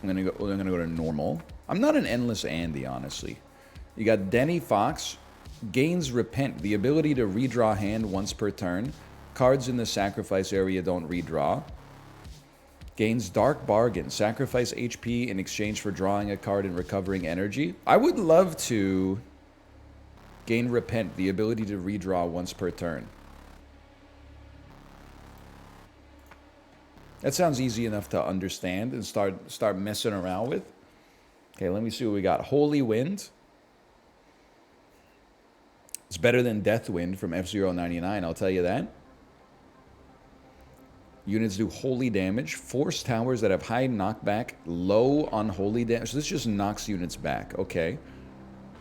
We're gonna go to normal. I'm not an endless Andy, honestly. You got Denny Fox, gains Repent, the ability to redraw hand once per turn. Cards in the sacrifice area don't redraw. Gains Dark Bargain, sacrifice HP in exchange for drawing a card and recovering energy. I would love to gain Repent, the ability to redraw once per turn. That sounds easy enough to understand and start messing around with. Okay, let me see what we got. Holy Wind. It's better than Deathwind from F-099, I'll tell you that. Units do holy damage. Force towers that have high knockback, low unholy damage. So this just knocks units back. Okay.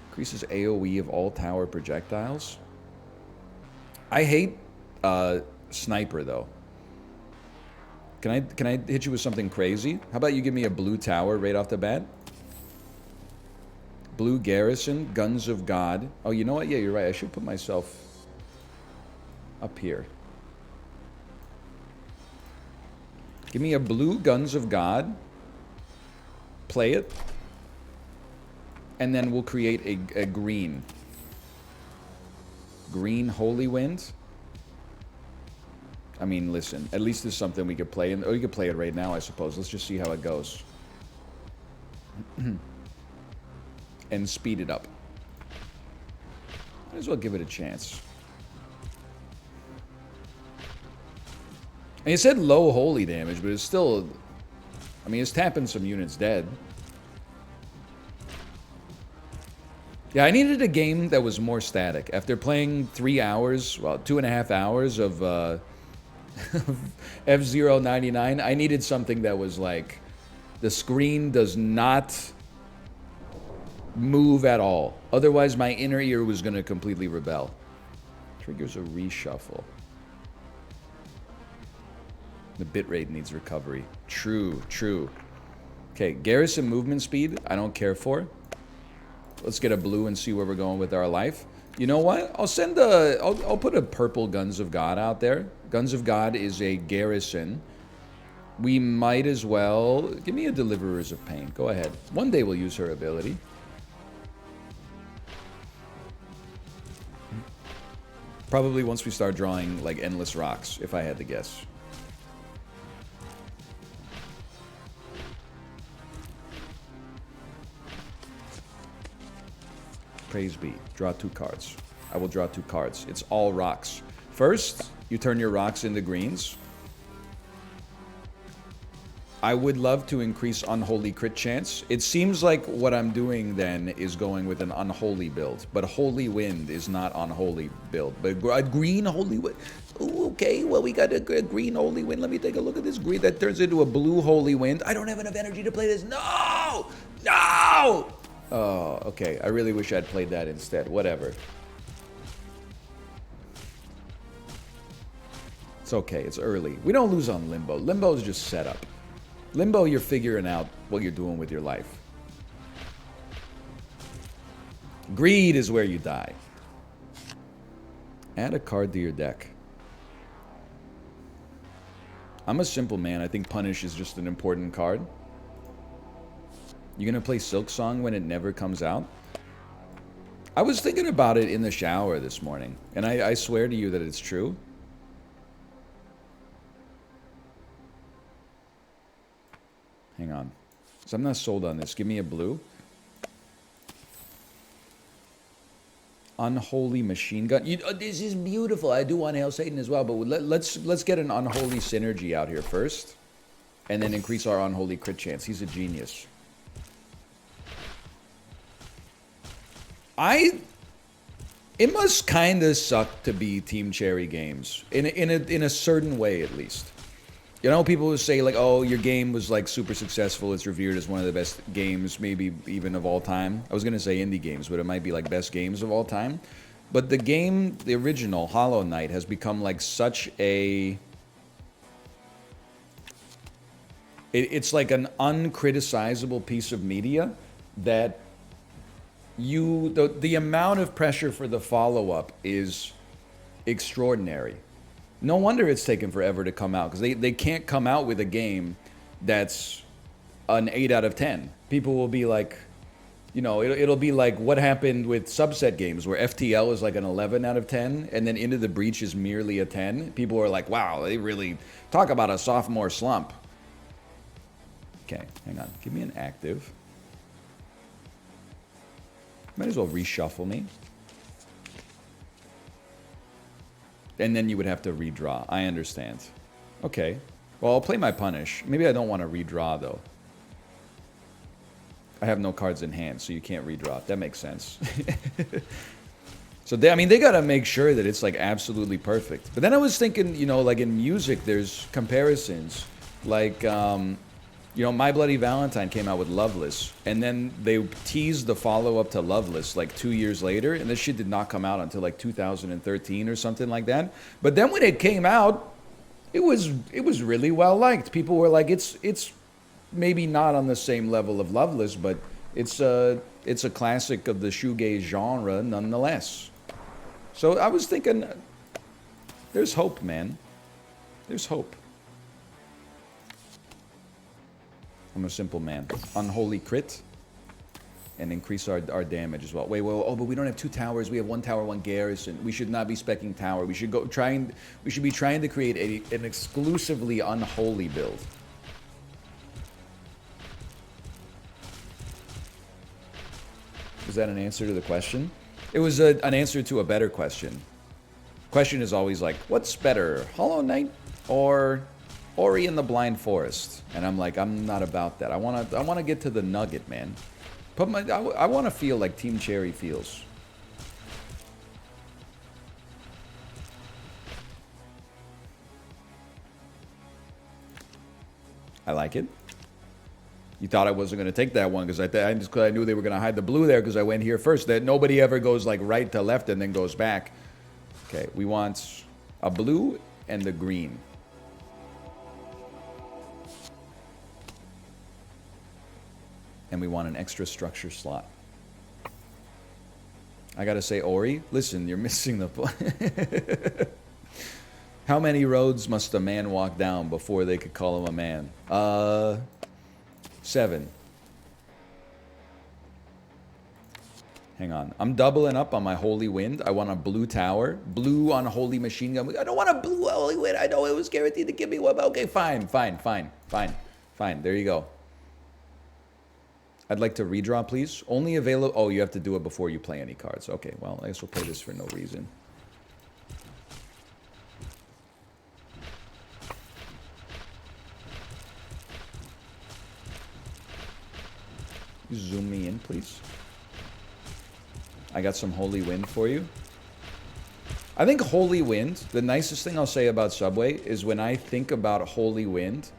Increases AoE of all tower projectiles. I hate Sniper, though. Can I hit you with something crazy? How about you give me a blue tower right off the bat? Blue Garrison, Guns of God. Oh, you know what? Yeah, you're right. I should put myself up here. Give me a blue Guns of God. Play it. And then we'll create a green. Green Holy Wind. I mean, listen, at least there's something we could play. Oh, you could play it right now, I suppose. Let's just see how it goes. And speed it up. Might as well give it a chance. And it said low holy damage, but it's still... I mean, it's tapping some units dead. Yeah, I needed a game that was more static. After playing 3 hours, well, 2.5 hours of... F-099, I needed something that was like, the screen does not move at all. Otherwise, my inner ear was going to completely rebel. Triggers a reshuffle. The bitrate needs recovery. True, true. Okay, Garrison movement speed, I don't care for. Let's get a blue and see where we're going with our life. You know what? I'll put a purple Guns of God out there. Guns of God is a garrison. We might as well... Give me a Deliverers of Pain. Go ahead. One day we'll use her ability. Probably once we start drawing, like, endless rocks, if I had to guess. Praise be. Draw 2 cards. I will draw 2 cards. It's all rocks. First, you turn your rocks into greens. I would love to increase unholy crit chance. It seems like what I'm doing then is going with an unholy build. But Holy Wind is not unholy build. But a green Holy Wind. Ooh, okay, well, we got a green Holy Wind. Let me take a look at this green. That turns into a blue Holy Wind. I don't have enough energy to play this. No! No! Oh, okay. I really wish I'd played that instead. Whatever. It's okay. It's early. We don't lose on Limbo. Limbo is just setup. Limbo, you're figuring out what you're doing with your life. Greed is where you die. Add a card to your deck. I'm a simple man. I think Punish is just an important card. You gonna play Silk Song when it never comes out? I was thinking about it in the shower this morning, and I swear to you that it's true. Hang on. So I'm not sold on this. Give me a blue. Unholy Machine Gun. This is beautiful. I do want Hail Satan as well, but let's get an Unholy Synergy out here first, and then increase our Unholy crit chance. He's a genius. It must kind of suck to be Team Cherry Games in a certain way, at least. You know, people would say like, "Oh, your game was like super successful. It's revered as one of the best games, maybe even of all time." I was gonna say indie games, but it might be like best games of all time. But the game, the original Hollow Knight, has become like such a... It's like an uncriticizable piece of media that the amount of pressure for the follow-up is extraordinary. No wonder it's taken forever to come out, because they can't come out with a game that's an 8 out of 10. People will be like, you know, it'll be like what happened with subset games where FTL is like an 11 out of 10 and then Into the Breach is merely a 10. People are like, wow, they really talk about a sophomore slump. Okay, hang on. Give me an active. Might as well reshuffle me. And then you would have to redraw. I understand. Okay. Well, I'll play my punish. Maybe I don't want to redraw, though. I have no cards in hand, so you can't redraw. That makes sense. So, I mean, they got to make sure that it's, like, absolutely perfect. But then I was thinking, you know, like in music, there's comparisons. Like, you know, My Bloody Valentine came out with Loveless. And then they teased the follow-up to Loveless, like, 2 years later. And this shit did not come out until, like, 2013 or something like that. But then when it came out, it was really well liked. People were like, it's maybe not on the same level of Loveless, but it's a classic of the shoegaze genre nonetheless. So I was thinking, there's hope, man. There's hope. I'm a simple man. Unholy crit. And increase our damage as well. Wait, well, oh, but we don't have 2 towers. We have 1 tower, 1 garrison. We should not be specking tower. We should be trying to create an exclusively unholy build. Was that an answer to the question? It was an answer to a better question. Question is always like, what's better, Hollow Knight or Ori in the Blind Forest? And I'm like, I'm not about that. I wanna get to the nugget, man. I want to feel like Team Cherry feels. I like it. You thought I wasn't going to take that one because I knew they were going to hide the blue there because I went here first. That nobody ever goes like right to left and then goes back. Okay, we want a blue and the green. And we want an extra structure slot. I gotta say, Ori, listen, you're missing the point. How many roads must a man walk down before they could call him a man? 7. Hang on. I'm doubling up on my Holy Wind. I want a blue tower. Blue unholy machine gun. I don't want a blue Holy Wind. I know it was guaranteed to give me one. Okay, fine. There you go. I'd like to redraw, please. Only available... Oh, you have to do it before you play any cards. Okay, well, I guess we'll play this for no reason. Zoom me in, please. I got some Holy Wind for you. I think Holy Wind, the nicest thing I'll say about Subway is when I think about Holy Wind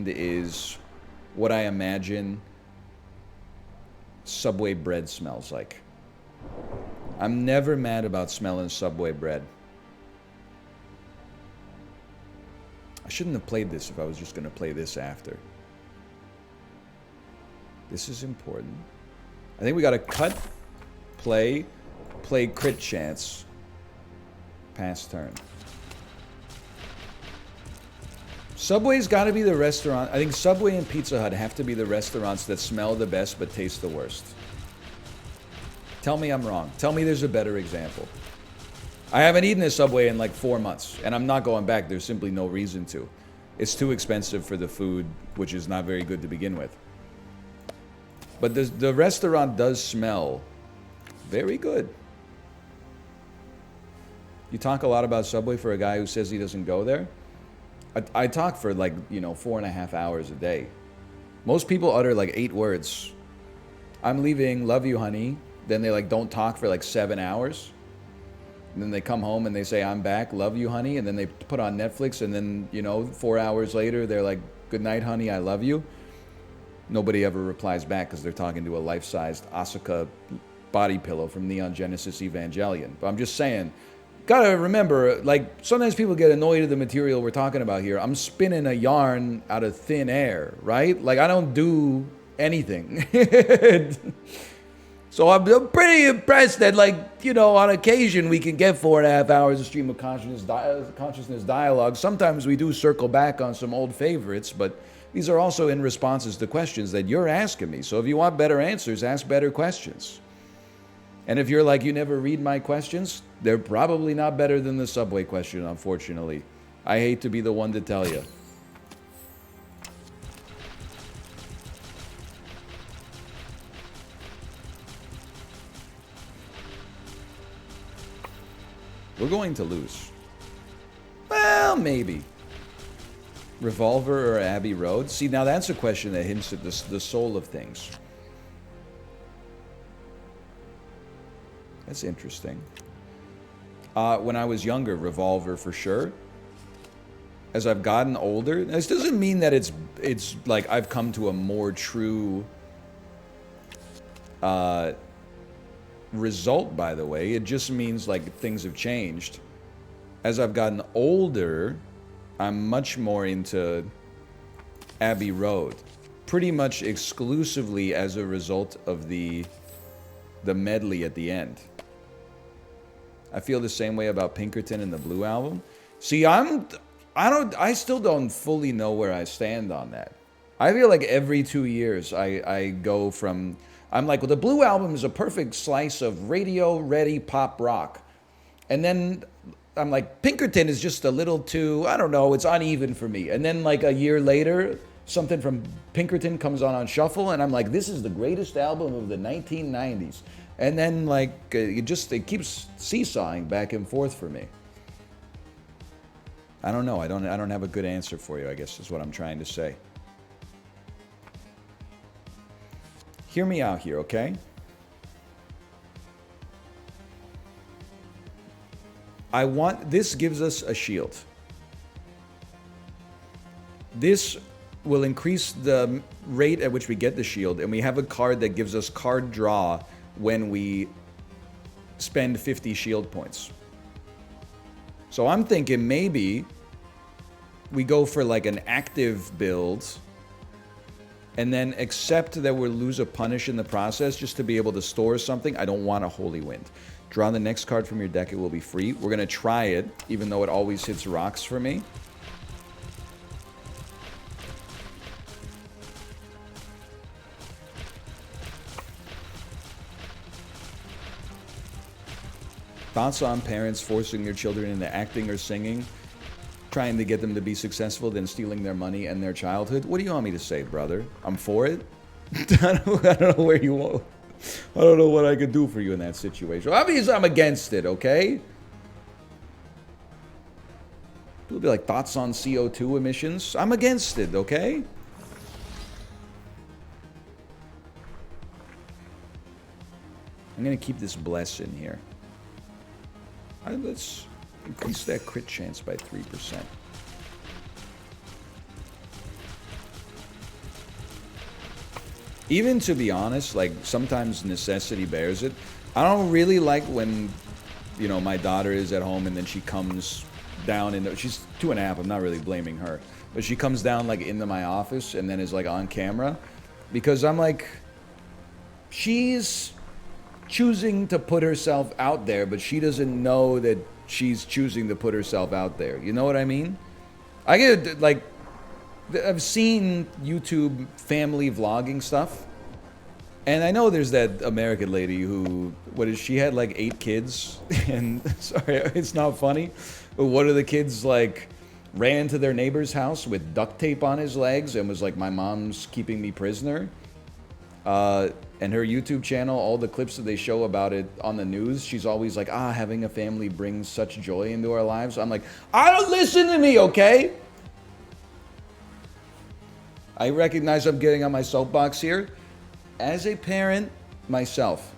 is what I imagine Subway bread smells like. I'm never mad about smelling Subway bread. I shouldn't have played this if I was just going to play this after. This is important. I think we got to cut, play crit chance, pass turn. Subway's got to be the restaurant. I think Subway and Pizza Hut have to be the restaurants that smell the best but taste the worst. Tell me I'm wrong. Tell me there's a better example. I haven't eaten a Subway in like 4 months, and I'm not going back. There's simply no reason to. It's too expensive for the food, which is not very good to begin with. But the restaurant does smell very good. You talk a lot about Subway for a guy who says he doesn't go there. I talk for like, 4.5 hours a day. Most people utter like 8 words. I'm leaving, love you, honey. Then they like don't talk for like 7 hours. And then they come home and they say, I'm back, love you, honey. And then they put on Netflix and then, 4 hours later, they're like, good night, honey, I love you. Nobody ever replies back because they're talking to a life-sized Asuka body pillow from Neon Genesis Evangelion. But I'm just saying, gotta remember, like, sometimes people get annoyed at the material we're talking about here. I'm spinning a yarn out of thin air, right? Like, I don't do anything. So I'm pretty impressed that, like, on occasion we can get 4.5 hours of stream of consciousness dialogue. Sometimes we do circle back on some old favorites, but these are also in responses to questions that you're asking me. So if you want better answers, ask better questions. And if you're like, you never read my questions, they're probably not better than the Subway question, unfortunately. I hate to be the one to tell you. We're going to lose. Well, maybe. Revolver or Abbey Road? See, now that's a question that hints at the soul of things. That's interesting. When I was younger, Revolver for sure. As I've gotten older, this doesn't mean that it's like I've come to a more true result, by the way. It just means like things have changed. As I've gotten older, I'm much more into Abbey Road. Pretty much exclusively as a result of the medley at the end. I feel the same way about Pinkerton and the Blue Album. See, I still don't fully know where I stand on that. I feel like every 2 years I go from, I'm like, well, the Blue Album is a perfect slice of radio-ready pop rock. And then I'm like, Pinkerton is just a little too, I don't know, it's uneven for me. And then like a year later, something from Pinkerton comes on shuffle, and I'm like, this is the greatest album of the 1990s. And then like, it keeps seesawing back and forth for me. I don't know. I don't have a good answer for you, I guess is what I'm trying to say. Hear me out here, okay? This gives us a shield. This will increase the rate at which we get the shield, and we have a card that gives us card draw when we spend 50 shield points. So I'm thinking maybe we go for like an active build and then accept that we'll lose a punish in the process just to be able to store something. I don't want a Holy Wind. Draw the next card from your deck, it will be free. We're going to try it, even though it always hits rocks for me. Thoughts on parents forcing their children into acting or singing, trying to get them to be successful, then stealing their money and their childhood? What do you want me to say, brother? I'm for it. I don't know where you want. I don't know what I could do for you in that situation. Obviously, I'm against it, okay? People be like, thoughts on CO2 emissions? I'm against it, okay? I'm going to keep this bless in here. Let's increase that crit chance by 3%. Even to be honest, like sometimes necessity bears it. I don't really like when, you know, my daughter is at home and then she comes down into, she's 2.5, I'm not really blaming her, but she comes down like into my office and then is like on camera, because I'm like, she's choosing to put herself out there, but she doesn't know that she's choosing to put herself out there. You know what I mean? I get like, I've seen YouTube family vlogging stuff, and I know there's that American lady who, she had like 8 kids, and sorry, it's not funny, but one of the kids like ran to their neighbor's house with duct tape on his legs and was like, my mom's keeping me prisoner. And her YouTube channel, all the clips that they show about it on the news, she's always like, having a family brings such joy into our lives. I'm like, I don't listen to me, okay? I recognize I'm getting on my soapbox here. As a parent, myself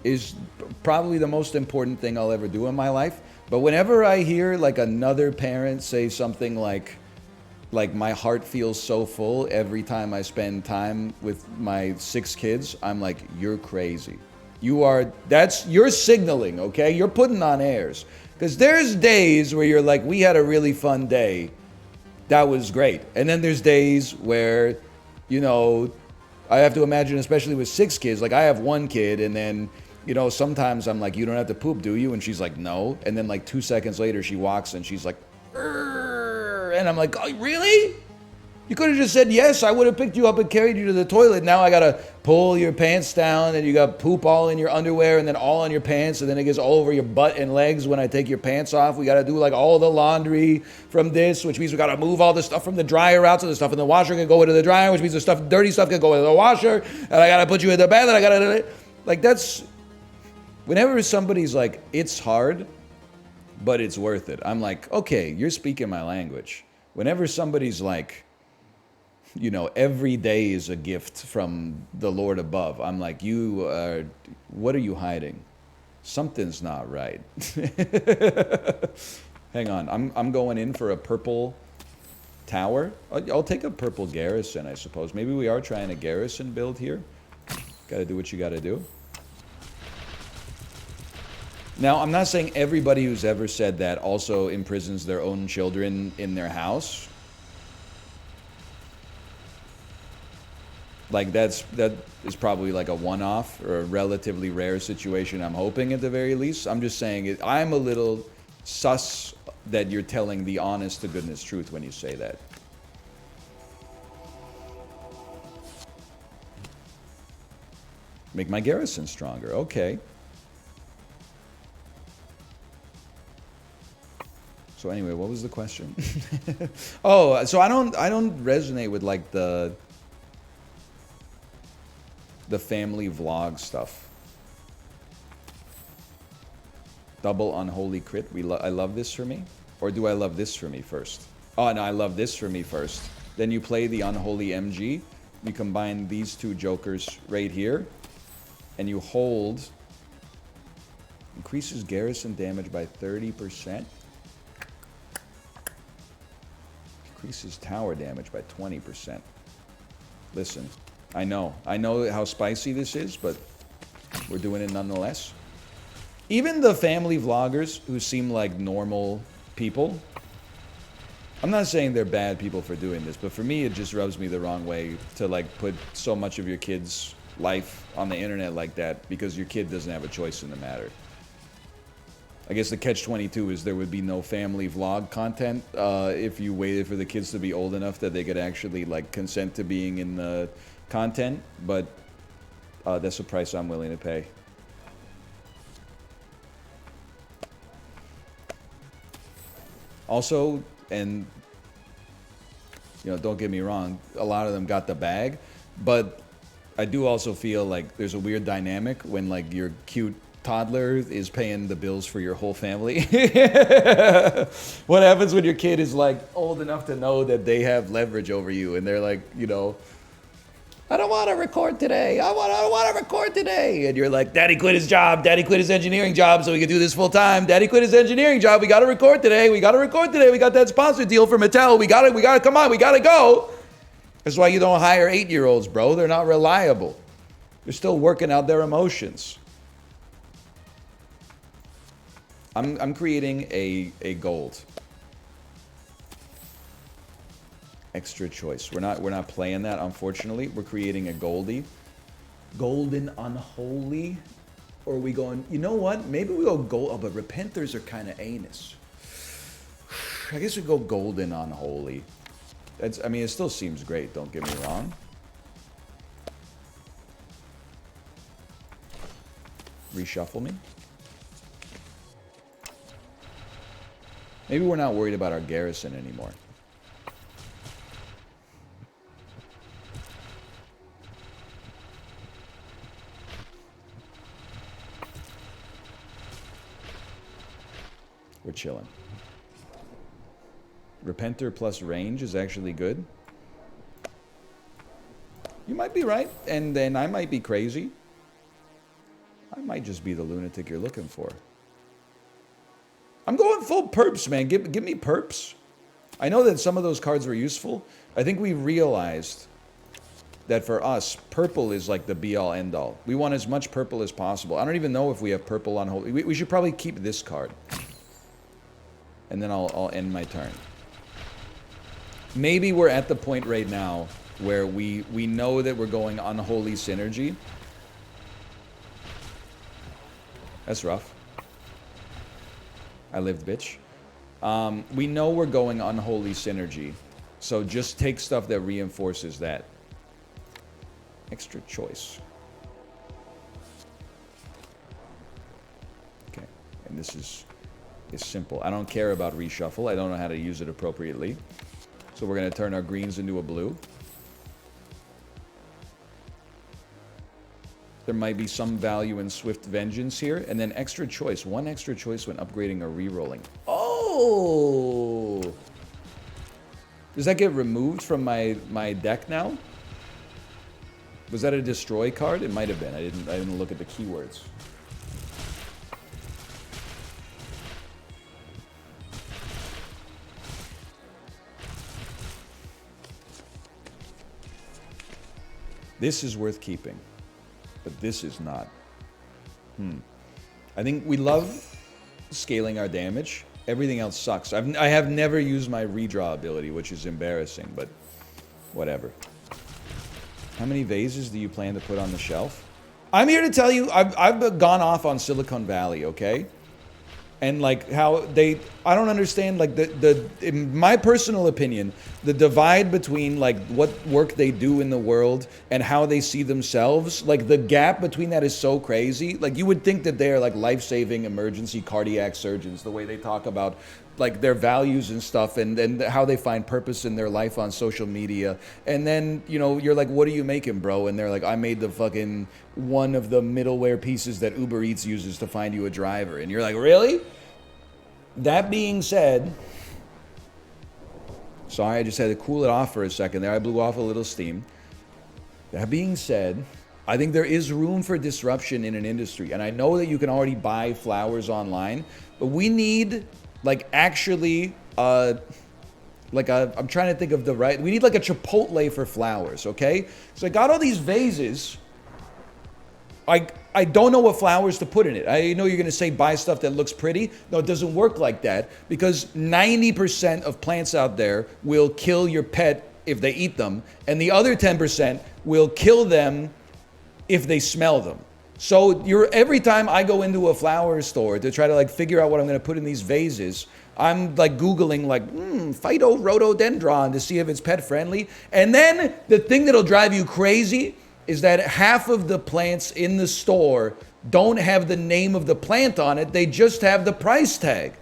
is probably the most important thing I'll ever do in my life. But whenever I hear like another parent say something like my heart feels so full every time I spend time with my 6 kids, I'm like, you're crazy. You're signaling, okay? You're putting on airs. Because there's days where you're like, we had a really fun day. That was great. And then there's days where, you know, I have to imagine, especially with 6 kids, like I have 1 kid, and then, you know, sometimes I'm like, you don't have to poop, do you? And she's like, no. And then like 2 seconds later, she walks and she's like, and I'm like, oh, really? You could have just said yes. I would have picked you up and carried you to the toilet. Now I gotta pull your pants down, and you got poop all in your underwear, and then all on your pants, and then it gets all over your butt and legs when I take your pants off. We gotta do like all the laundry from this, which means we gotta move all the stuff from the dryer out, so the stuff in the washer can go into the dryer, which means the stuff, dirty stuff, can go into the washer. And I gotta put you in the bed, and I gotta like that's. Whenever somebody's like, it's hard, but it's worth it. I'm like, okay, you're speaking my language. Whenever somebody's like, you know, every day is a gift from the Lord above, I'm like, what are you hiding? Something's not right. Hang on, I'm going in for a purple tower. I'll take a purple garrison, I suppose. Maybe we are trying a garrison build here. Gotta do what you gotta do. Now, I'm not saying everybody who's ever said that also imprisons their own children in their house. Like that is probably like a one-off or a relatively rare situation, I'm hoping at the very least. I'm just saying I'm a little sus that you're telling the honest to goodness truth when you say that. Make my garrison stronger. Okay. So anyway, what was the question? Oh, so I don't resonate with like the family vlog stuff. Double unholy crit. I love this for me, or do I love this for me first? Oh no, I love this for me first. Then you play the unholy MG. You combine these two jokers right here, and you hold. Increases garrison damage by 30%. Increases tower damage by 20%. Listen, I know how spicy this is, but we're doing it nonetheless. Even the family vloggers who seem like normal people, I'm not saying they're bad people for doing this, but for me it just rubs me the wrong way to like put so much of your kid's life on the internet like that because your kid doesn't have a choice in the matter. I guess the catch-22 is there would be no family vlog content if you waited for the kids to be old enough that they could actually like consent to being in the content, but that's the price I'm willing to pay. Also, and you know, don't get me wrong, a lot of them got the bag, but I do also feel like there's a weird dynamic when like your cute toddler is paying the bills for your whole family. What happens when your kid is like old enough to know that they have leverage over you and they're like, you know, I don't want to record today. I don't want to record today. And you're like, Daddy quit his job. Daddy quit his engineering job so he can do this full time. Daddy quit his engineering job. We got to record today. We got to record today. We got that sponsor deal for Mattel. We got to come on. We got to go. That's why you don't hire 8-year-olds, bro. They're not reliable. They're still working out their emotions. I'm creating a gold. Extra choice. We're not playing that, unfortunately. We're creating a goldie. Golden unholy. Or are we going, you know what? Maybe we go gold. Oh, but repenters are kind of anus. I guess we go golden unholy. I mean, it still seems great, don't get me wrong. Reshuffle me. Maybe we're not worried about our garrison anymore. We're chilling. Repenter plus range is actually good. You might be right, and then I might be crazy. I might just be the lunatic you're looking for. I'm going full perps, man. Give me perps. I know that some of those cards were useful. I think we realized that for us, purple is like the be-all, end-all. We want as much purple as possible. I don't even know if we have purple on hold. We should probably keep this card. And then I'll end my turn. Maybe we're at the point right now where we know that we're going unholy synergy. That's rough. I lived, bitch. We know we're going unholy synergy. So just take stuff that reinforces that. Extra choice. Okay, and this is simple. I don't care about reshuffle. I don't know how to use it appropriately. So we're going to turn our greens into a blue. There might be some value in Swift Vengeance here. And then extra choice. One extra choice when upgrading or re-rolling. Oh! Does that get removed from my deck now? Was that a destroy card? It might have been. I didn't look at the keywords. This is worth keeping, but this is not. I think we love scaling our damage. Everything else sucks. I have never used my redraw ability, which is embarrassing, but whatever. How many vases do you plan to put on the shelf? I'm here to tell you, I've gone off on Silicon Valley, okay? And like how they, I don't understand, like in my personal opinion, the divide between like what work they do in the world and how they see themselves, like the gap between that is so crazy. Like you would think that they are like life-saving emergency cardiac surgeons, the way they talk about like their values and stuff and how they find purpose in their life on social media. And then, you know, you're like, what are you making, bro? And they're like, I made the fucking one of the middleware pieces that Uber Eats uses to find you a driver. And you're like, really? That being said, sorry, I just had to cool it off for a second there. I blew off a little steam. That being said, I think there is room for disruption in an industry. And I know that you can already buy flowers online, but we need like actually I'm trying to think of the right, we need like a Chipotle for flowers, okay? So I got all these vases. I don't know what flowers to put in it. I know you're going to say buy stuff that looks pretty. No, it doesn't work like that because 90% of plants out there will kill your pet if they eat them, and the other 10% will kill them if they smell them. So every time I go into a flower store to try to like figure out what I'm going to put in these vases, I'm like Googling like phytorhododendron to see if it's pet friendly. And then the thing that'll drive you crazy is that half of the plants in the store don't have the name of the plant on it. They just have the price tag.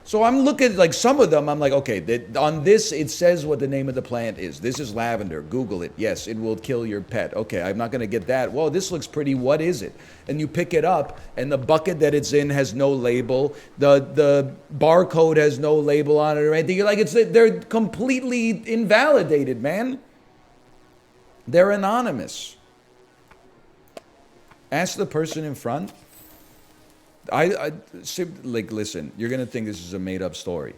So I'm looking like some of them, I'm like, okay, on this, it says what the name of the plant is. This is lavender. Google it. Yes, it will kill your pet. Okay, I'm not going to get that. Whoa, this looks pretty. What is it? And you pick it up, and the bucket that it's in has no label. The barcode has no label on it or anything. You're like, they're completely invalidated, man. They're anonymous. Ask the person in front. Like, listen, you're going to think this is a made-up story.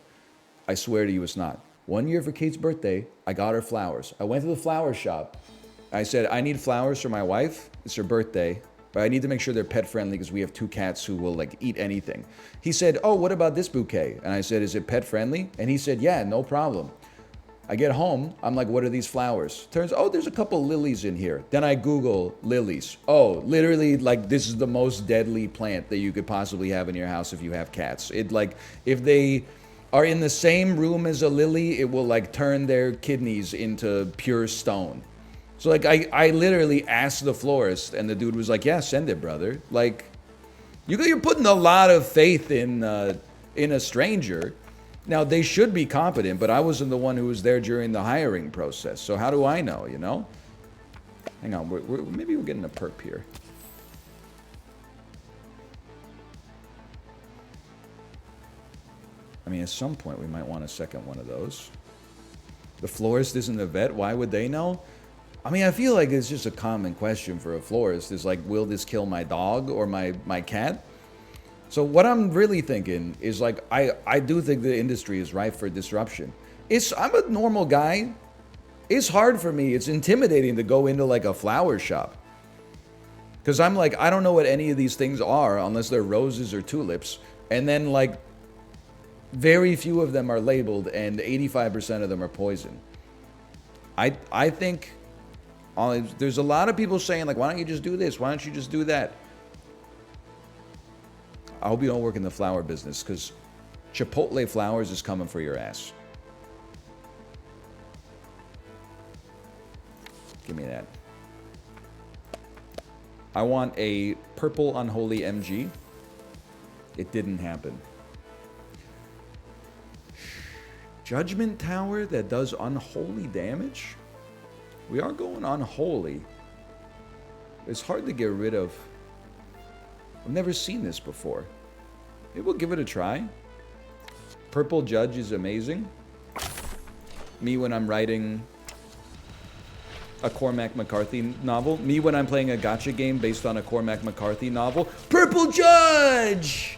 I swear to you it's not. One year for Kate's birthday, I got her flowers. I went to the flower shop. I said, I need flowers for my wife. It's her birthday. But I need to make sure they're pet-friendly because we have 2 cats who will, like, eat anything. He said, oh, what about this bouquet? And I said, is it pet-friendly? And he said, yeah, no problem. I get home, I'm like, what are these flowers? Turns, oh, there's a couple lilies in here. Then I Google lilies. Oh, literally, like, this is the most deadly plant that you could possibly have in your house if you have cats. It, like, if they are in the same room as a lily, it will, like, turn their kidneys into pure stone. So, like, I literally asked the florist, and the dude was like, yeah, send it, brother. Like, you're putting a lot of faith in a stranger. Now, they should be competent, but I wasn't the one who was there during the hiring process. So how do I know, you know? Hang on, maybe we're getting a perp here. I mean, at some point, we might want a second one of those. The florist isn't a vet. Why would they know? I mean, I feel like it's just a common question for a florist. Is like, will this kill my dog or my cat? So what I'm really thinking is like, I do think the industry is ripe for disruption. I'm a normal guy. It's hard for me. It's intimidating to go into like a flower shop. Because I'm like, I don't know what any of these things are unless they're roses or tulips. And then like, very few of them are labeled and 85% of them are poison. I think there's a lot of people saying like, why don't you just do this? Why don't you just do that? I hope you don't work in the flower business because Chipotle flowers is coming for your ass. Give me that. I want a purple unholy MG. It didn't happen. Judgment Tower that does unholy damage? We are going unholy. It's hard to get rid of. I've never seen this before. Maybe we'll give it a try. Purple Judge is amazing. Me when I'm writing a Cormac McCarthy novel. Me when I'm playing a gacha game based on a Cormac McCarthy novel. Purple Judge!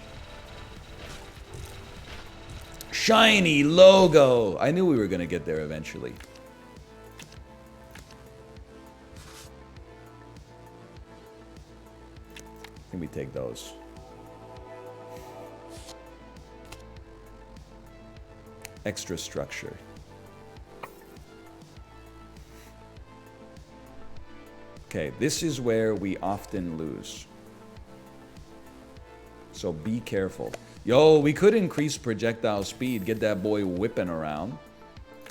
Shiny logo! I knew we were going to get there eventually. Can we take those? Extra structure. Okay, this is where we often lose. So be careful. Yo, we could increase projectile speed, get that boy whipping around.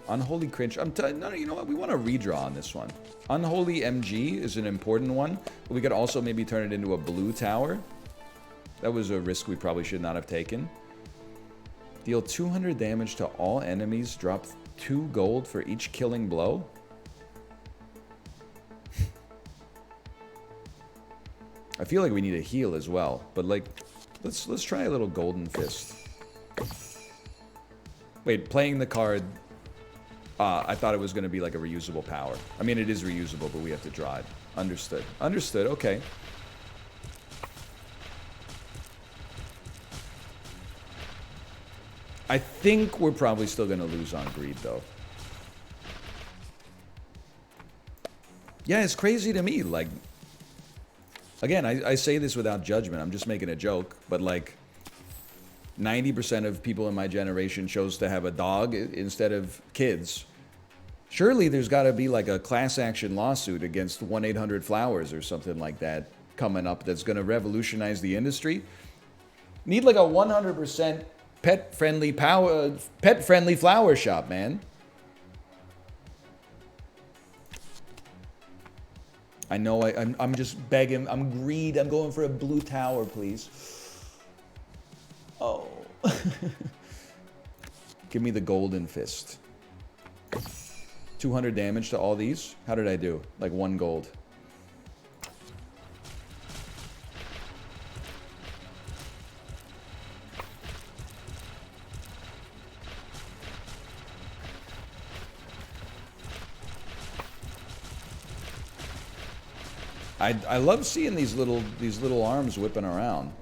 Unholy cringe. No, you know what? We want to redraw on this one. Unholy MG is an important one. But we could also maybe turn it into a blue tower. That was a risk we probably should not have taken. Deal 200 damage to all enemies. Drop 2 gold for each killing blow. I feel like we need a heal as well. But like, let's try a little golden fist. Wait, playing the card. I thought it was going to be like a reusable power. I mean, it is reusable, but we have to draw it. Understood. Understood. Okay. I think we're probably still going to lose on greed, though. Yeah, it's crazy to me. Like, again, I say this without judgment. I'm just making a joke. But, like, 90% of people in my generation chose to have a dog instead of kids. Surely there's got to be like a class action lawsuit against 1-800-Flowers or something like that coming up that's going to revolutionize the industry. Need like a 100% pet-friendly flower shop, man. I know I'm just begging. I'm greed. I'm going for a blue tower, please. Oh. Give me the golden fist. 200 damage to all these. How did I do? Like 1 gold. I love seeing these little arms whipping around.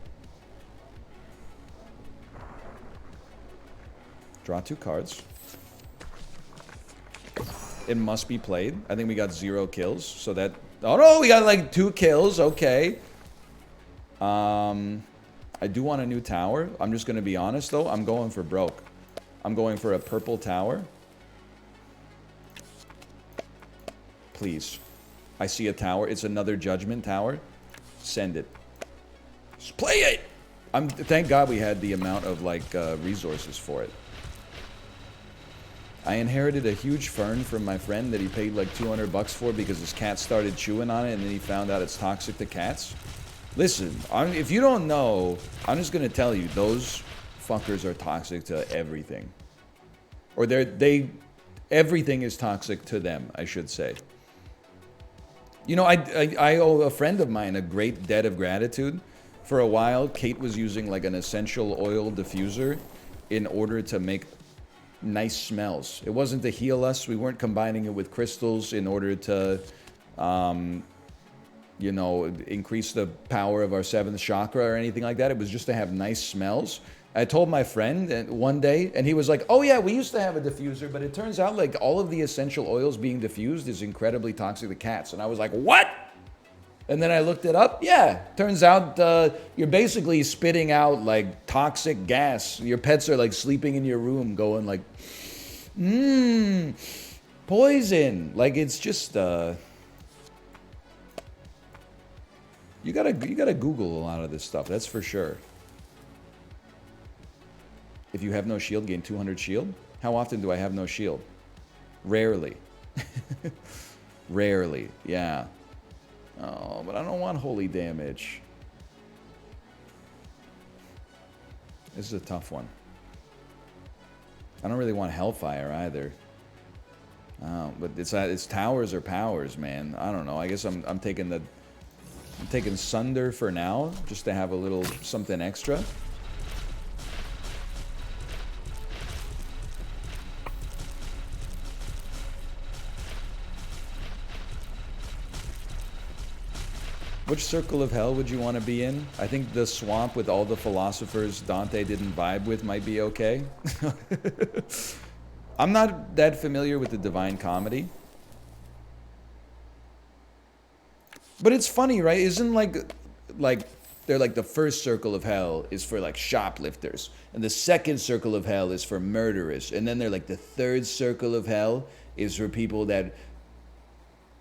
Draw 2 cards. It must be played. I think we got 0 kills, so that... Oh no, we got like 2 kills, okay. I do want a new tower. I'm just gonna be honest though, I'm going for broke. I'm going for a purple tower. Please. I see a tower. It's another judgment tower. Send it. Just play it! Thank God we had the amount of like resources for it. I inherited a huge fern from my friend that he paid like 200 bucks for because his cat started chewing on it and then he found out it's toxic to cats. Listen, if you don't know, I'm just going to tell you, those fuckers are toxic to everything. Or everything is toxic to them, I should say. You know, I owe a friend of mine a great debt of gratitude. For a while, Kate was using like an essential oil diffuser in order to make nice smells. It wasn't to heal us. We weren't combining it with crystals in order to, you know, increase the power of our 7th chakra or anything like that. It was just to have nice smells. I told my friend one day, and he was like, oh yeah, we used to have a diffuser, but it turns out like all of the essential oils being diffused is incredibly toxic to cats. And I was like, what? And then I looked it up. Yeah, turns out you're basically spitting out like toxic gas. Your pets are like sleeping in your room going like, poison. Like it's just, you gotta Google a lot of this stuff. That's for sure. If you have no shield, gain 200 shield. How often do I have no shield? Rarely. Rarely, yeah. Oh, but I don't want holy damage. This is a tough one. I don't really want Hellfire either. But it's towers or powers, man. I don't know. I guess I'm taking Sunder for now, just to have a little something extra. Which circle of hell would you want to be in? I think the swamp with all the philosophers Dante didn't vibe with might be okay. I'm not that familiar with the Divine Comedy. But it's funny, right? Isn't like they're like the first circle of hell is for like shoplifters, and the second circle of hell is for murderers, and then they're like the third circle of hell is for people that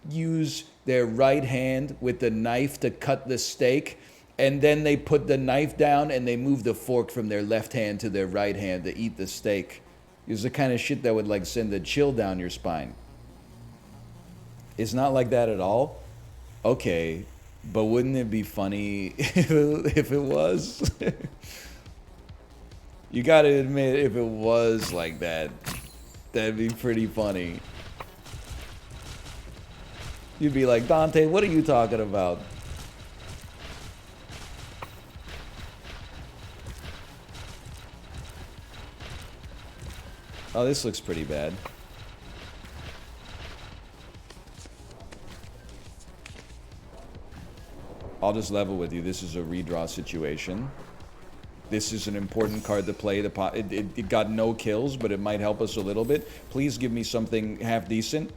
use their right hand with the knife to cut the steak, and then they put the knife down and they move the fork from their left hand to their right hand to eat the steak. It's the kind of shit that would like send a chill down your spine. It's not like that at all. Okay, but wouldn't it be funny if it was? You gotta admit, if it was like that, that'd be pretty funny. You'd be like, Dante, what are you talking about? Oh, this looks pretty bad. I'll just level with you. This is a redraw situation. This is an important card to play. It got no kills, but it might help us a little bit. Please give me something half decent.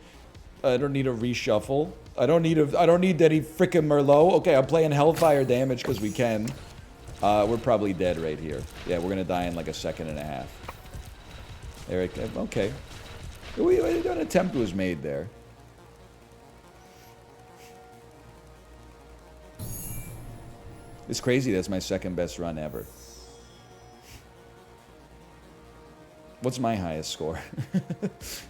I don't need a reshuffle. I don't need any frickin' Merlot. Okay, I'm playing Hellfire damage because we can. We're probably dead right here. Yeah, we're gonna die in like a second and a half. Eric, okay. An attempt was made there. It's crazy. That's my second best run ever. What's my highest score?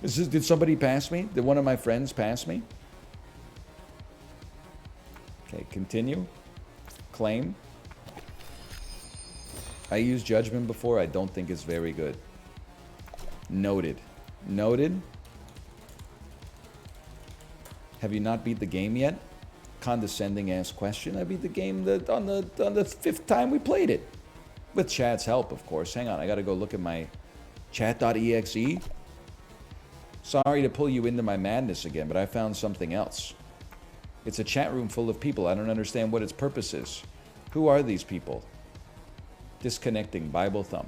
Did somebody pass me? Did one of my friends pass me? Okay, continue. Claim. I used Judgment before. I don't think it's very good. Noted. Noted. Have you not beat the game yet? Condescending ass question. I beat the game on the fifth time we played it. With chat's help, of course. Hang on, I gotta go look at my chat.exe. Sorry to pull you into my madness again, but I found something else. It's a chat room full of people. I don't understand what its purpose is. Who are these people? Disconnecting Bible Thump.